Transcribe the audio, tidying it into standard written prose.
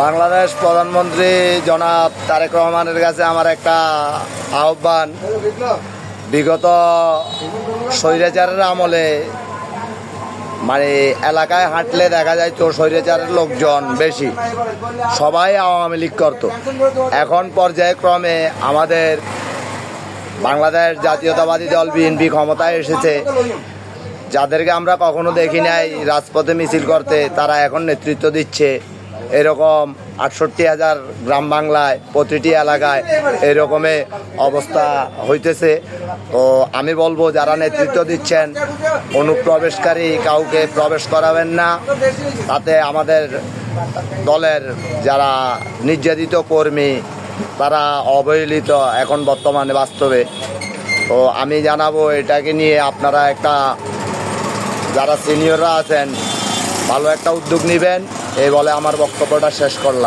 বাংলাদেশ প্রধানমন্ত্রী জনাব তারেক রহমানের কাছে আমার একটা আহ্বান, বিগত স্বৈরাচারের আমলে মানে এলাকায় হাঁটলে দেখা যায় তো স্বৈরাচারের লোকজন বেশি, সবাই আওয়ামী লীগ করতো। এখন পর্যায়ক্রমে আমাদের বাংলাদেশ জাতীয়তাবাদী দল বিএনপি ক্ষমতায় এসেছে, যাদেরকে আমরা কখনো দেখি নাই রাজপথে মিছিল করতে, তারা এখন নেতৃত্ব দিচ্ছে। এরকম 68,000 গ্রাম বাংলায় প্রতিটি এলাকায় এরকমই অবস্থা হইতেছে। তো আমি বলবো, যারা নেতৃত্ব দিচ্ছেন অনুপ্রবেশকারী কাউকে প্রবেশ করাবেন না, তাতে আমাদের দলের যারা নির্যাতিত কর্মী তারা অবহেলিত এখন বর্তমানে বাস্তবে। তো আমি জানাবো এটাকে নিয়ে আপনারা একটা, যারা সিনিয়ররা আছেন, ভালো একটা উদ্যোগ নেবেন। এই বলে আমার বক্তব্যটা শেষ করলাম।